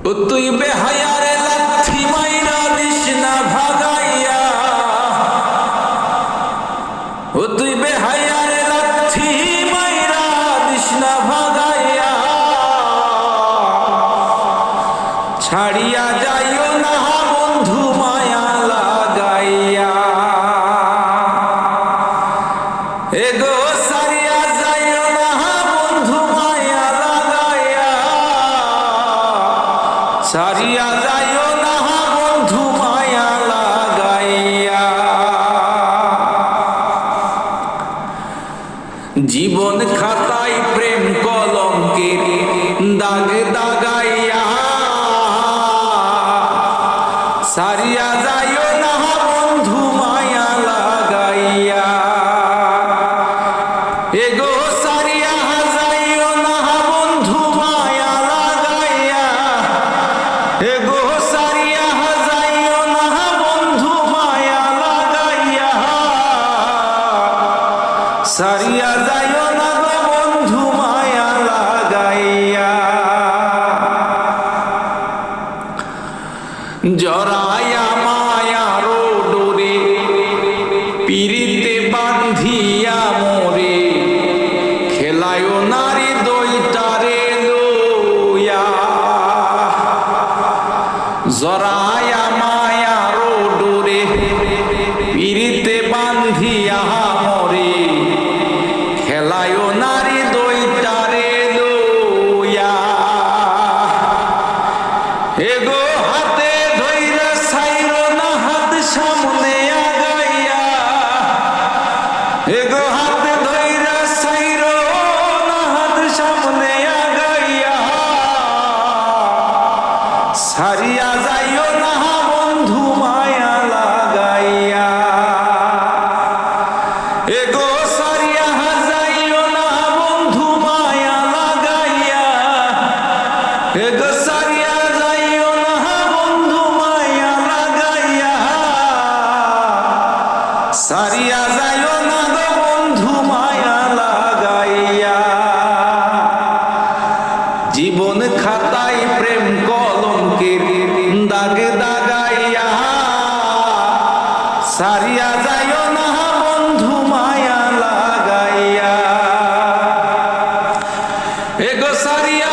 ও তুই বেহায়ারে লাথি মাইরা দিস না ভাগাইয়া, ও তুই বেহায়ারে লাথি মাইরা দিস না ভাগাইয়া, ছাড়িয়া যাইও না বন্ধু মায়া লাগাইয়া, এগো সারিয়া যাইও না বন্ধু মায়া লাগাইয়া, সারিয়া যাইও না বন্ধু মায়া লাগাইয়া। জীবন খাতায় প্রেম কলঙ্কের দাগ দাগাইয়া, সারিয়া যাইও না বন্ধু মায়া লাগাইয়া, এগো সারিয়া যাইও না বন্ধু মায়া লাগাইয়া, এগো সারিয়া যাইও না বন্ধু মায়া লাগাইয়া, সারিয়া যাইও না বন্ধু মায়া লাগাইয়া। জরায়া মায়ার ডোরে পিরিতে বান্ধিয়া মোরে, খেলায় নারী দইটারে লইয়া, জরায়া মায়ার ডোরে পিরিতে বান্ধিয়া মোরে, খেলায় নারী দইটারে লইয়া, এগো হাতে ধইরা ছাইরো না হাত সামনে আগাইয়া, এগো হাতে ধইরা ছাইরো না হাত সামনে আগাইয়া, সারিয়া যাইও না বন্ধু মায়া লাগাইয়া, এগো সারিয়া যাইও না বন্ধু মায়া লাগাইয়া, এগো সারিয়া যাইও না বন্ধু মায়া লাগাইয়া, সারিয়া যাইও না বন্ধু মায়া লাগাইয়া। জীবন খাতায় প্রেম কলঙ্কের দাগ দাগাইয়া, সারিয়া যাইও না বন্ধু মায়া লাগাইয়া, এগো সারিয়া